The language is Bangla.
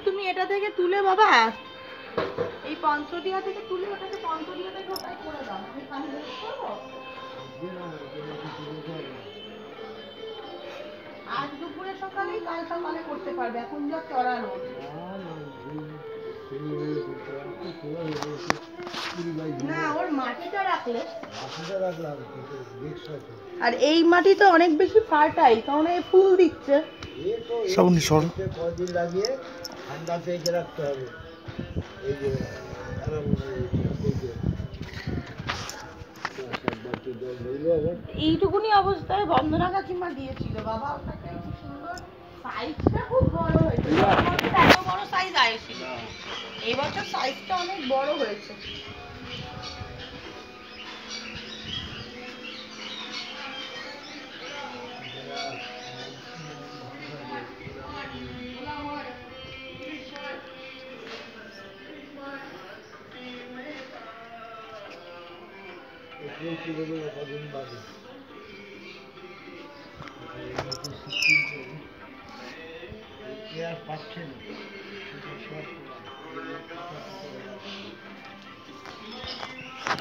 তুমি এটা থেকে তুলে বাবা, এই পঞ্চটিয়া থেকে তুলে ওটাকে পঞ্চটিয়া থেকে ওটাই করে দাও। আমি পানি বের করবো আজ দুপুরে সকালেই, কাল সকালে করতে পারবে, এখন যা চড়া রোদ। না ওর মাটিটা রাখলে, আর এই মাটি তো অনেক বেশি ফার্টাইল, কারণ এই ফুল দিচ্ছে। কদিন লাগিয়ে ঠান্ডা থেকে রাখতে হবে। এই যে এইটুকুনি অবস্থায় বন্দনা কাকিমা দিয়েছিল বাবা, ওটাকে খুব সুন্দর, সাইজটা খুব বড় হয়েছে। এত বড় সাইজ আয়েছিল, এই বছর সাইজটা অনেক বড় হয়েছে। পাচ্ছে না।